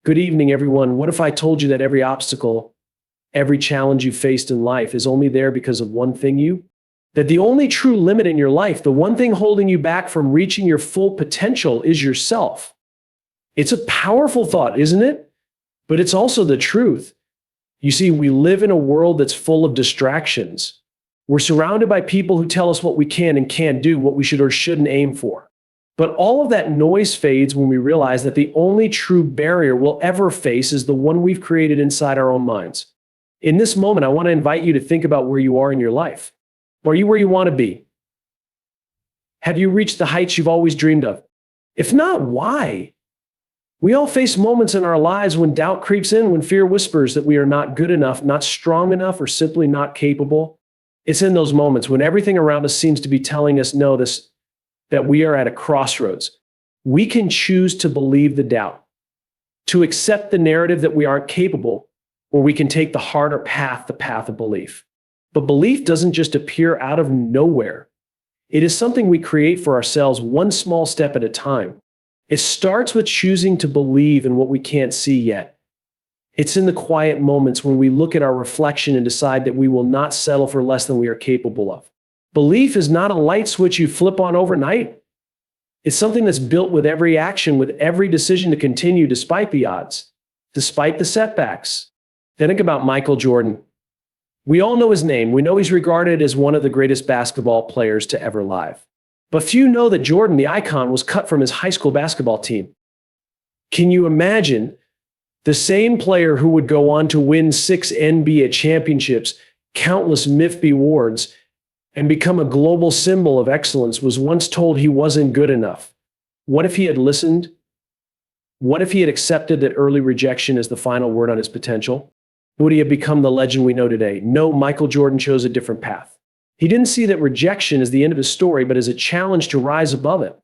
Good evening, everyone. What if I told you that every obstacle, every challenge you faced in life is only there because of one thing that the only true limit in your life, the one thing holding you back from reaching your full potential is yourself. It's a powerful thought, isn't it? But it's also the truth. You see, we live in a world that's full of distractions. We're surrounded by people who tell us what we can and can't do, what we should or shouldn't aim for. But all of that noise fades when we realize that the only true barrier we'll ever face is the one we've created inside our own minds. In this moment, I want to invite you to think about where you are in your life. Are you where you want to be? Have you reached the heights you've always dreamed of? If not, why? We all face moments in our lives when doubt creeps in, when fear whispers that we are not good enough, not strong enough, or simply not capable. It's in those moments when everything around us seems to be telling us no, that we are at a crossroads. We can choose to believe the doubt, to accept the narrative that we aren't capable, or we can take the harder path, the path of belief. But belief doesn't just appear out of nowhere. It is something we create for ourselves one small step at a time. It starts with choosing to believe in what we can't see yet. It's in the quiet moments when we look at our reflection and decide that we will not settle for less than we are capable of. Belief is not a light switch you flip on overnight. It's something that's built with every action, with every decision to continue despite the odds, despite the setbacks. Think about Michael Jordan. We all know his name. We know he's regarded as one of the greatest basketball players to ever live. But few know that Jordan, the icon, was cut from his high school basketball team. Can you imagine the same player who would go on to win 6 NBA championships, countless MIFB awards, and become a global symbol of excellence was once told he wasn't good enough? What if he had listened? What if he had accepted that early rejection is the final word on his potential? Would he have become the legend we know today? No, Michael Jordan chose a different path. He didn't see that rejection as the end of his story, but as a challenge to rise above it.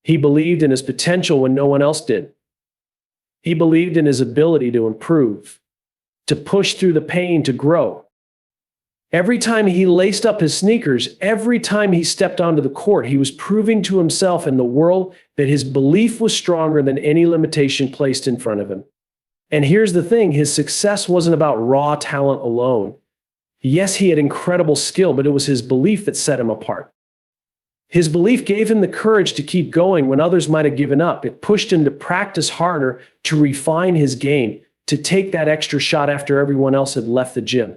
He believed in his potential when no one else did. He believed in his ability to improve, to push through the pain, to grow. Every time he laced up his sneakers, every time he stepped onto the court, he was proving to himself and the world that his belief was stronger than any limitation placed in front of him. And here's the thing, his success wasn't about raw talent alone. Yes, he had incredible skill, but it was his belief that set him apart. His belief gave him the courage to keep going when others might have given up. It pushed him to practice harder, to refine his game, to take that extra shot after everyone else had left the gym.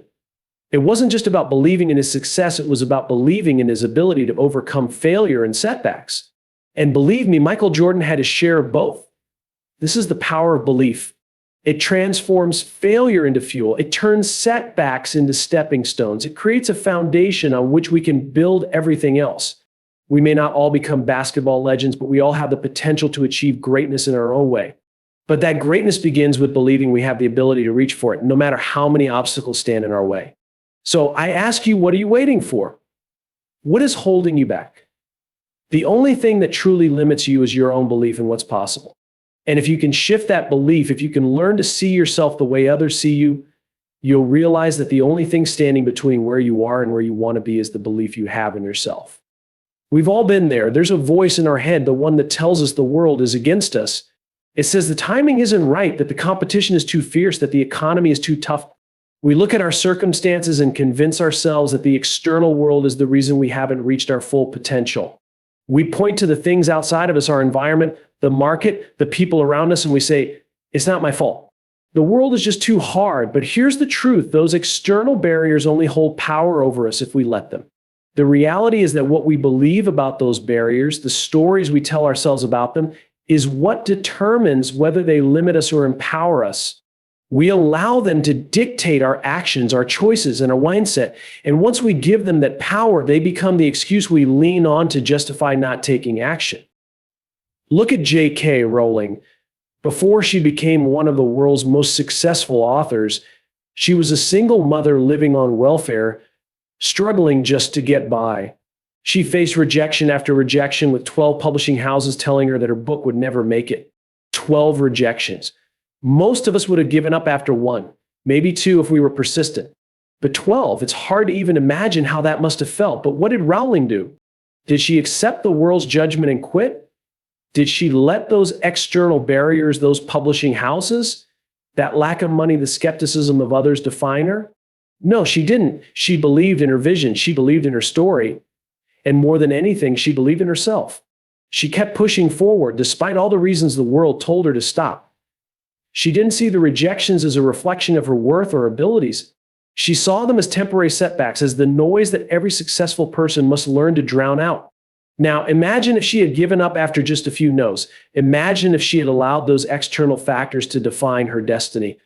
It wasn't just about believing in his success, it was about believing in his ability to overcome failure and setbacks. And believe me, Michael Jordan had his share of both. This is the power of belief. It transforms failure into fuel. It turns setbacks into stepping stones. It creates a foundation on which we can build everything else. We may not all become basketball legends, but we all have the potential to achieve greatness in our own way. But that greatness begins with believing we have the ability to reach for it, no matter how many obstacles stand in our way. So I ask you, what are you waiting for? What is holding you back? The only thing that truly limits you is your own belief in what's possible. And if you can shift that belief, if you can learn to see yourself the way others see you, you'll realize that the only thing standing between where you are and where you want to be is the belief you have in yourself. We've all been there. There's a voice in our head, the one that tells us the world is against us. It says the timing isn't right, that the competition is too fierce, that the economy is too tough. We look at our circumstances and convince ourselves that the external world is the reason we haven't reached our full potential. We point to the things outside of us, our environment, the market, the people around us, and we say, it's not my fault. The world is just too hard. But here's the truth. Those external barriers only hold power over us if we let them. The reality is that what we believe about those barriers, the stories we tell ourselves about them, is what determines whether they limit us or empower us. We allow them to dictate our actions, our choices, and our mindset. And once we give them that power, they become the excuse we lean on to justify not taking action. Look at J.K. Rowling. Before she became one of the world's most successful authors, she was a single mother living on welfare, struggling just to get by. She faced rejection after rejection, with 12 publishing houses telling her that her book would never make it. 12 rejections. Most of us would have given up after 1, maybe 2 if we were persistent. But 12, it's hard to even imagine how that must have felt. But what did Rowling do? Did she accept the world's judgment and quit? Did she let those external barriers, those publishing houses, That lack of money, the skepticism of others define her? No, she didn't. She believed in her vision. She believed in her story. And more than anything, she believed in herself. She kept pushing forward despite all the reasons the world told her to stop. She didn't see the rejections as a reflection of her worth or abilities. She saw them as temporary setbacks, as the noise that every successful person must learn to drown out. Now, imagine if she had given up after just a few no's. Imagine if she had allowed those external factors to define her destiny.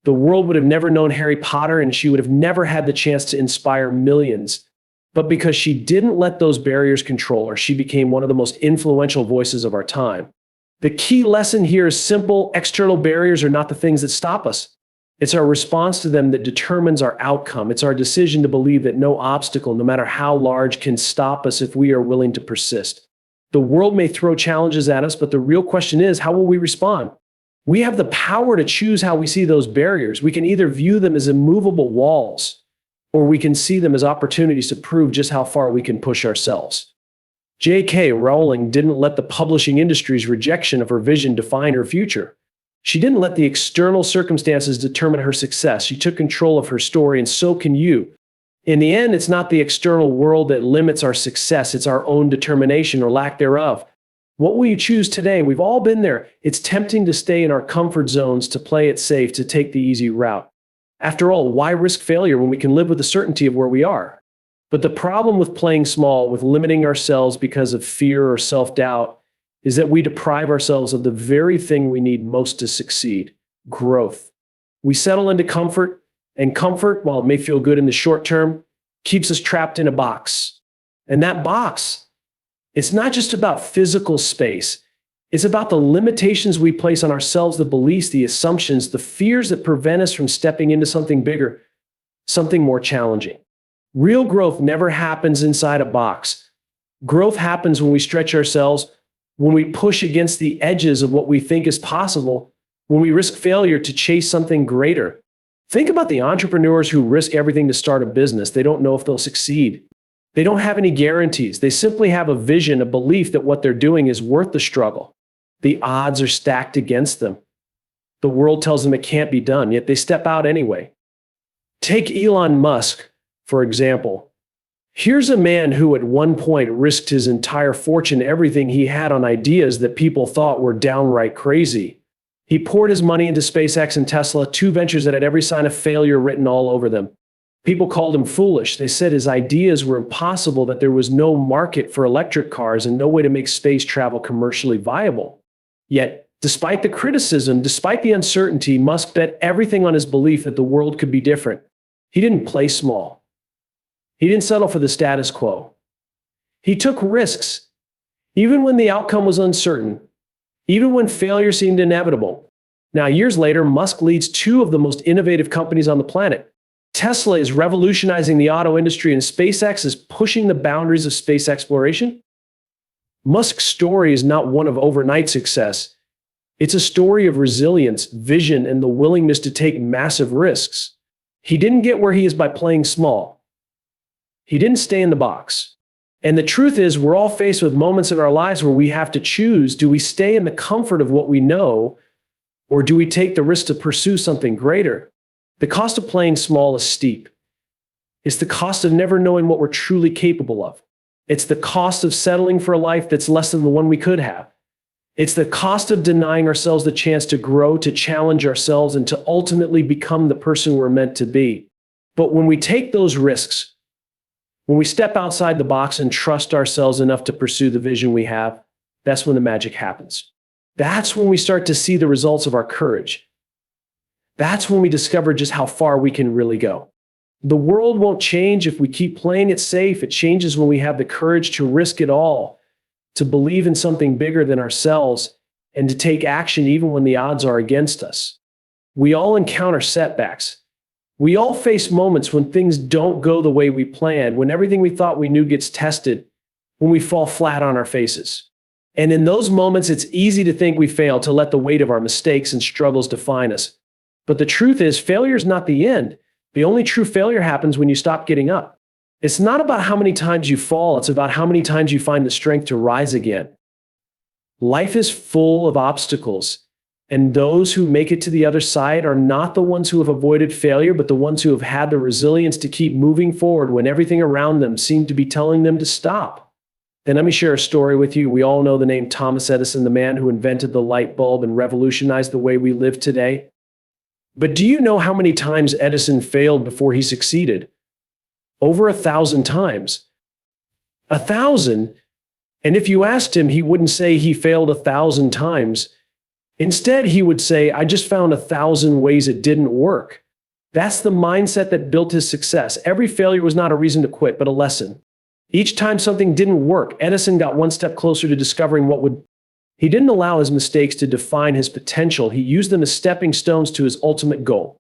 The world would have never known Harry Potter, and she would have never had the chance to inspire millions. But because she didn't let those barriers control her, she became one of the most influential voices of our time. The key lesson here is simple. External barriers are not the things that stop us. It's our response to them that determines our outcome. It's our decision to believe that no obstacle, no matter how large, can stop us if we are willing to persist. The world may throw challenges at us, but the real question is, how will we respond? We have the power to choose how we see those barriers. We can either view them as immovable walls, or we can see them as opportunities to prove just how far we can push ourselves. J.K. Rowling didn't let the publishing industry's rejection of her vision define her future. She didn't let the external circumstances determine her success. She took control of her story, and so can you. In the end, it's not the external world that limits our success. It's our own determination or lack thereof. What will you choose today? We've all been there. It's tempting to stay in our comfort zones, to play it safe, to take the easy route. After all, why risk failure when we can live with the certainty of where we are? But the problem with playing small, with limiting ourselves because of fear or self-doubt, is that we deprive ourselves of the very thing we need most to succeed: growth. We settle into comfort, and comfort, while it may feel good in the short term, keeps us trapped in a box. And that box, it's not just about physical space. It's about the limitations we place on ourselves, the beliefs, the assumptions, the fears that prevent us from stepping into something bigger, something more challenging. Real growth never happens inside a box. Growth happens when we stretch ourselves, when we push against the edges of what we think is possible, when we risk failure to chase something greater. Think about the entrepreneurs who risk everything to start a business. They don't know if they'll succeed. They don't have any guarantees. They simply have a vision, a belief that what they're doing is worth the struggle. The odds are stacked against them. The world tells them it can't be done, yet they step out anyway. Take Elon Musk, for example. Here's a man who at one point risked his entire fortune, everything he had, on ideas that people thought were downright crazy. He poured his money into SpaceX and Tesla, two ventures that had every sign of failure written all over them. People called him foolish. They said his ideas were impossible, that there was no market for electric cars and no way to make space travel commercially viable. Yet, despite the criticism, despite the uncertainty, Musk bet everything on his belief that the world could be different. He didn't play small. He didn't settle for the status quo. He took risks, even when the outcome was uncertain, even when failure seemed inevitable. Now, years later, Musk leads two of the most innovative companies on the planet. Tesla is revolutionizing the auto industry, and SpaceX is pushing the boundaries of space exploration. Musk's story is not one of overnight success. It's a story of resilience, vision, and the willingness to take massive risks. He didn't get where he is by playing small. He didn't stay in the box. And the truth is, we're all faced with moments in our lives where we have to choose: do we stay in the comfort of what we know, or do we take the risk to pursue something greater? The cost of playing small is steep. It's the cost of never knowing what we're truly capable of. It's the cost of settling for a life that's less than the one we could have. It's the cost of denying ourselves the chance to grow, to challenge ourselves, and to ultimately become the person we're meant to be. But when we take those risks, when we step outside the box and trust ourselves enough to pursue the vision we have, that's when the magic happens. That's when we start to see the results of our courage. That's when we discover just how far we can really go. The world won't change if we keep playing it safe. It changes when we have the courage to risk it all, to believe in something bigger than ourselves, and to take action even when the odds are against us. We all encounter setbacks. We all face moments when things don't go the way we planned, when everything we thought we knew gets tested, when we fall flat on our faces. And in those moments, it's easy to think we failed, to let the weight of our mistakes and struggles define us. But the truth is, failure is not the end. The only true failure happens when you stop getting up. It's not about how many times you fall, it's about how many times you find the strength to rise again. Life is full of obstacles. And those who make it to the other side are not the ones who have avoided failure, but the ones who have had the resilience to keep moving forward when everything around them seemed to be telling them to stop. And let me share a story with you. We all know the name Thomas Edison, the man who invented the light bulb and revolutionized the way we live today. But do you know how many times Edison failed before he succeeded? Over 1,000 times. 1,000. And if you asked him, he wouldn't say he failed 1,000 times. Instead, he would say, I just found 1,000 ways it didn't work. That's the mindset that built his success. Every failure was not a reason to quit, but a lesson. Each time something didn't work, Edison got one step closer to discovering what would. He didn't allow his mistakes to define his potential. He used them as stepping stones to his ultimate goal.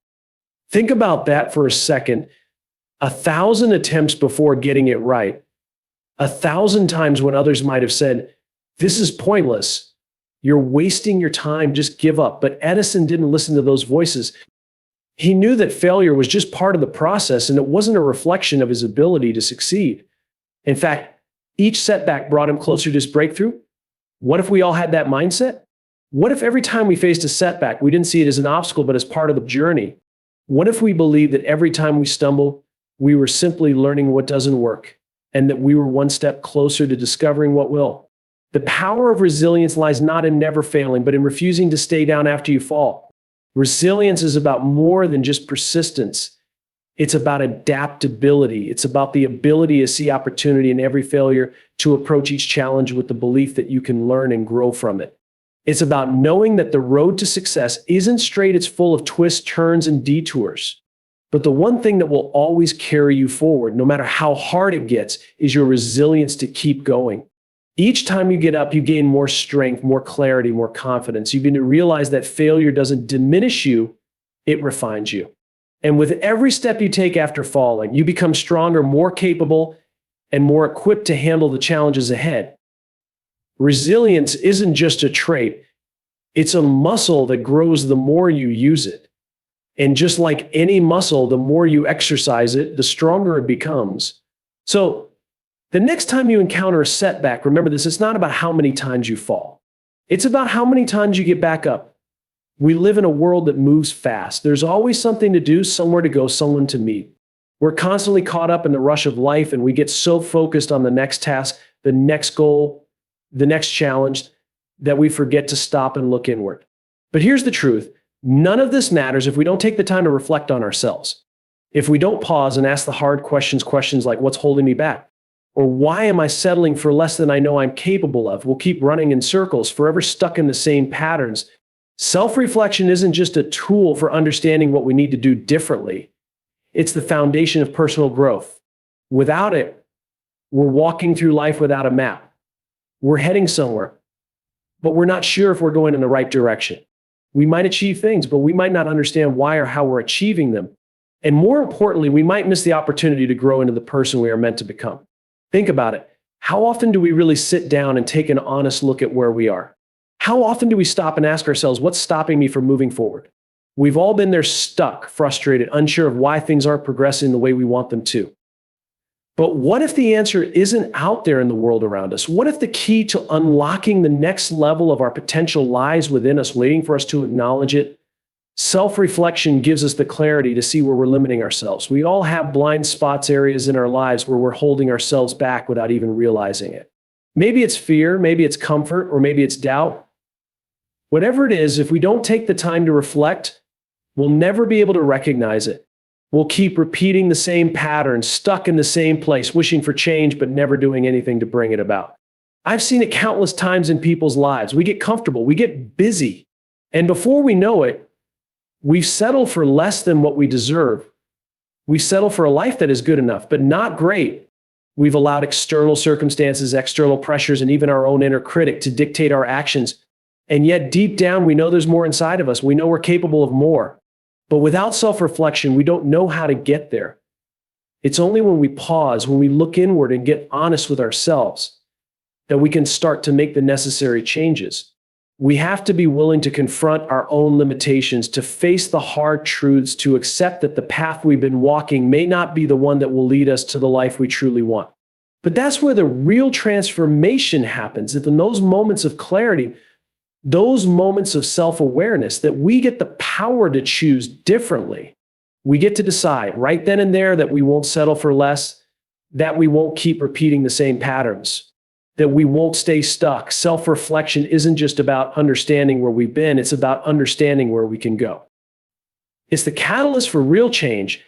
Think about that for a second. 1,000 attempts before getting it right. 1,000 times when others might have said, this is pointless. You're wasting your time, just give up. But Edison didn't listen to those voices. He knew that failure was just part of the process and it wasn't a reflection of his ability to succeed. In fact, each setback brought him closer to his breakthrough. What if we all had that mindset? What if every time we faced a setback, we didn't see it as an obstacle, but as part of the journey? What if we believed that every time we stumble, we were simply learning what doesn't work and that we were one step closer to discovering what will? The power of resilience lies not in never failing, but in refusing to stay down after you fall. Resilience is about more than just persistence. It's about adaptability. It's about the ability to see opportunity in every failure, to approach each challenge with the belief that you can learn and grow from it. It's about knowing that the road to success isn't straight, it's full of twists, turns, and detours. But the one thing that will always carry you forward, no matter how hard it gets, is your resilience to keep going. Each time you get up, you gain more strength, more clarity, more confidence. You begin to realize that failure doesn't diminish you, it refines you. And with every step you take after falling, you become stronger, more capable, and more equipped to handle the challenges ahead. Resilience isn't just a trait, it's a muscle that grows the more you use it. And just like any muscle, the more you exercise it, the stronger it becomes. So, the next time you encounter a setback, remember this, it's not about how many times you fall. It's about how many times you get back up. We live in a world that moves fast. There's always something to do, somewhere to go, someone to meet. We're constantly caught up in the rush of life, and we get so focused on the next task, the next goal, the next challenge, that we forget to stop and look inward. But here's the truth. None of this matters if we don't take the time to reflect on ourselves. If we don't pause and ask the hard questions like, what's holding me back? Or why am I settling for less than I know I'm capable of? We'll keep running in circles, forever stuck in the same patterns. Self-reflection isn't just a tool for understanding what we need to do differently. It's the foundation of personal growth. Without it, we're walking through life without a map. We're heading somewhere, but we're not sure if we're going in the right direction. We might achieve things, but we might not understand why or how we're achieving them. And more importantly, we might miss the opportunity to grow into the person we are meant to become. Think about it. How often do we really sit down and take an honest look at where we are? How often do we stop and ask ourselves, what's stopping me from moving forward? We've all been there, stuck, frustrated, unsure of why things aren't progressing the way we want them to. But what if the answer isn't out there in the world around us? What if the key to unlocking the next level of our potential lies within us, waiting for us to acknowledge it? Self-reflection gives us the clarity to see where we're limiting ourselves. We all have blind spots, areas in our lives where we're holding ourselves back without even realizing it. Maybe it's fear, maybe it's comfort, or maybe it's doubt. Whatever it is, if we don't take the time to reflect, we'll never be able to recognize it. We'll keep repeating the same patterns, stuck in the same place, wishing for change, but never doing anything to bring it about. I've seen it countless times in people's lives. We get comfortable, we get busy, and before we know it, we've settled for less than what we deserve. We settle for a life that is good enough, but not great. We've allowed external circumstances, external pressures, and even our own inner critic to dictate our actions. And yet deep down, we know there's more inside of us. We know we're capable of more. But without self-reflection, we don't know how to get there. It's only when we pause, when we look inward and get honest with ourselves, that we can start to make the necessary changes. We have to be willing to confront our own limitations, to face the hard truths, to accept that the path we've been walking may not be the one that will lead us to the life we truly want. But that's where the real transformation happens. If in those moments of clarity, Those moments of self-awareness that we get the power to choose differently. We get to decide right then and there that we won't settle for less, that we won't keep repeating the same patterns, that we won't stay stuck. Self-reflection isn't just about understanding where we've been, it's about understanding where we can go. It's the catalyst for real change.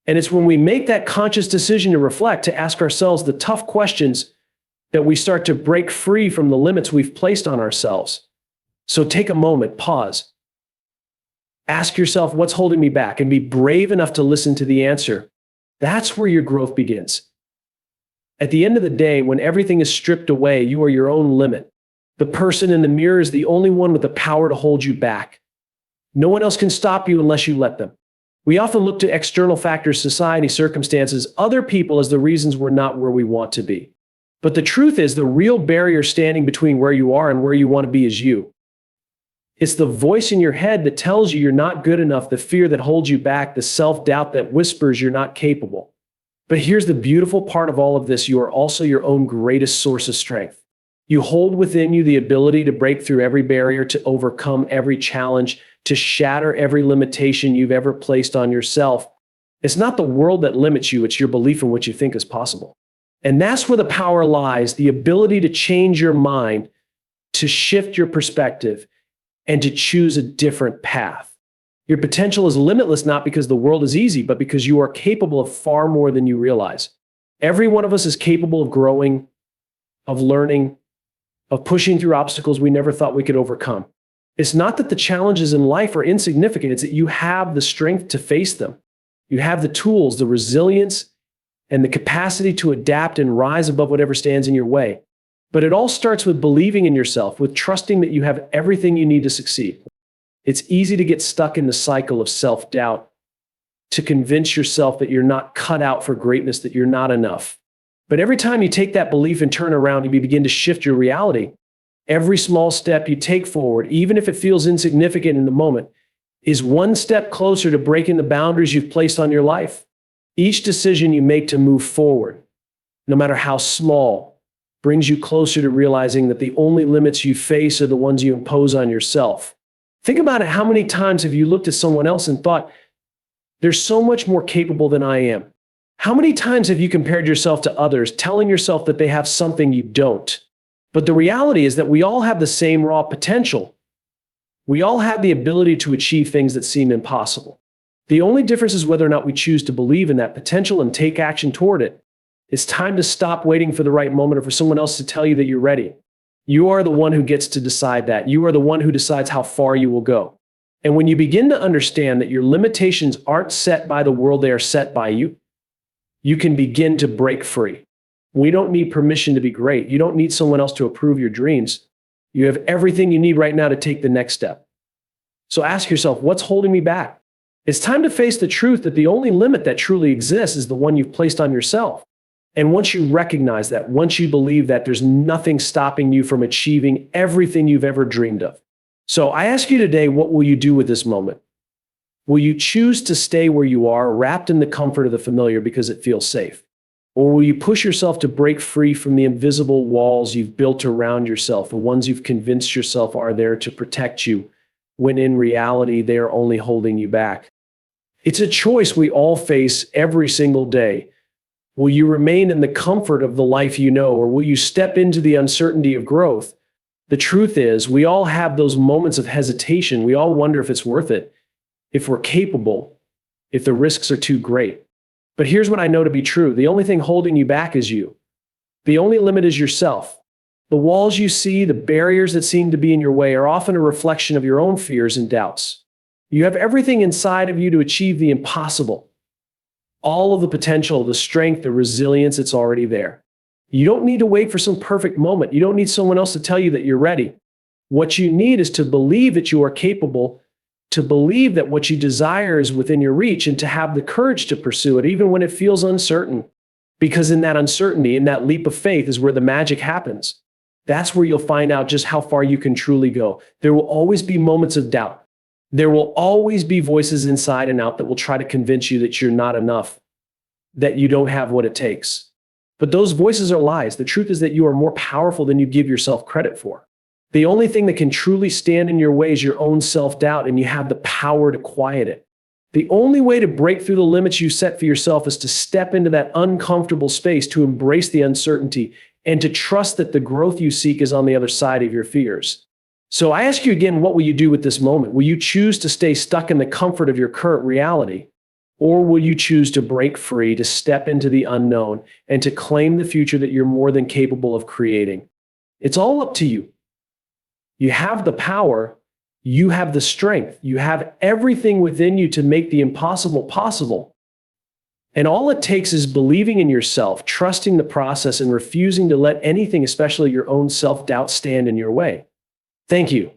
And it's when we make that conscious decision to reflect, to ask ourselves the tough questions, that we start to break free from the limits we've placed on ourselves. So take a moment, pause. Ask yourself, what's holding me back? And be brave enough to listen to the answer. That's where your growth begins. At the end of the day, when everything is stripped away, you are your own limit. The person in the mirror is the only one with the power to hold you back. No one else can stop you unless you let them. We often look to external factors, society, circumstances, other people as the reasons we're not where we want to be. But the truth is, the real barrier standing between where you are and where you want to be is you. It's the voice in your head that tells you you're not good enough, the fear that holds you back, the self-doubt that whispers you're not capable. But here's the beautiful part of all of this: you are also your own greatest source of strength. You hold within you the ability to break through every barrier, to overcome every challenge, to shatter every limitation you've ever placed on yourself. It's not the world that limits you, it's your belief in what you think is possible. And that's where the power lies, the ability to change your mind, to shift your perspective, and to choose a different path. Your potential is limitless, not because the world is easy, but because you are capable of far more than you realize. Every one of us is capable of growing, of learning, of pushing through obstacles we never thought we could overcome. It's not that the challenges in life are insignificant, it's that you have the strength to face them. You have the tools, the resilience, and the capacity to adapt and rise above whatever stands in your way. But it all starts with believing in yourself, with trusting that you have everything you need to succeed. It's easy to get stuck in the cycle of self-doubt, to convince yourself that you're not cut out for greatness, that you're not enough. But every time you take that belief and turn around and you begin to shift your reality, every small step you take forward, even if it feels insignificant in the moment, is one step closer to breaking the boundaries you've placed on your life. Each decision you make to move forward, no matter how small, brings you closer to realizing that the only limits you face are the ones you impose on yourself. Think about it. How many times have you looked at someone else and thought, they're so much more capable than I am? How many times have you compared yourself to others, telling yourself that they have something you don't? But the reality is that we all have the same raw potential. We all have the ability to achieve things that seem impossible. The only difference is whether or not we choose to believe in that potential and take action toward it. It's time to stop waiting for the right moment or for someone else to tell you that you're ready. You are the one who gets to decide that. You are the one who decides how far you will go. And when you begin to understand that your limitations aren't set by the world, they are set by you, you can begin to break free. We don't need permission to be great. You don't need someone else to approve your dreams. You have everything you need right now to take the next step. So ask yourself, what's holding me back? It's time to face the truth that the only limit that truly exists is the one you've placed on yourself. And once you recognize that, once you believe that, there's nothing stopping you from achieving everything you've ever dreamed of. So I ask you today, what will you do with this moment? Will you choose to stay where you are, wrapped in the comfort of the familiar because it feels safe? Or will you push yourself to break free from the invisible walls you've built around yourself, the ones you've convinced yourself are there to protect you, when in reality, they are only holding you back? It's a choice we all face every single day. Will you remain in the comfort of the life you know, or will you step into the uncertainty of growth? The truth is, we all have those moments of hesitation. We all wonder if it's worth it, if we're capable, if the risks are too great. But here's what I know to be true. The only thing holding you back is you. The only limit is yourself. The walls you see, the barriers that seem to be in your way, are often a reflection of your own fears and doubts. You have everything inside of you to achieve the impossible. All of the potential, the strength, the resilience, it's already there. You don't need to wait for some perfect moment. You don't need someone else to tell you that you're ready. What you need is to believe that you are capable, to believe that what you desire is within your reach, and to have the courage to pursue it, even when it feels uncertain. Because in that uncertainty, in that leap of faith, is where the magic happens. That's where you'll find out just how far you can truly go. There will always be moments of doubt. There will always be voices inside and out that will try to convince you that you're not enough, that you don't have what it takes. But those voices are lies. The truth is that you are more powerful than you give yourself credit for. The only thing that can truly stand in your way is your own self-doubt, and you have the power to quiet it. The only way to break through the limits you set for yourself is to step into that uncomfortable space, to embrace the uncertainty, and to trust that the growth you seek is on the other side of your fears. So I ask you again, what will you do with this moment? Will you choose to stay stuck in the comfort of your current reality? Or will you choose to break free, to step into the unknown, and to claim the future that you're more than capable of creating? It's all up to you. You have the power. You have the strength. You have everything within you to make the impossible possible. And all it takes is believing in yourself, trusting the process, and refusing to let anything, especially your own self-doubt, stand in your way. Thank you.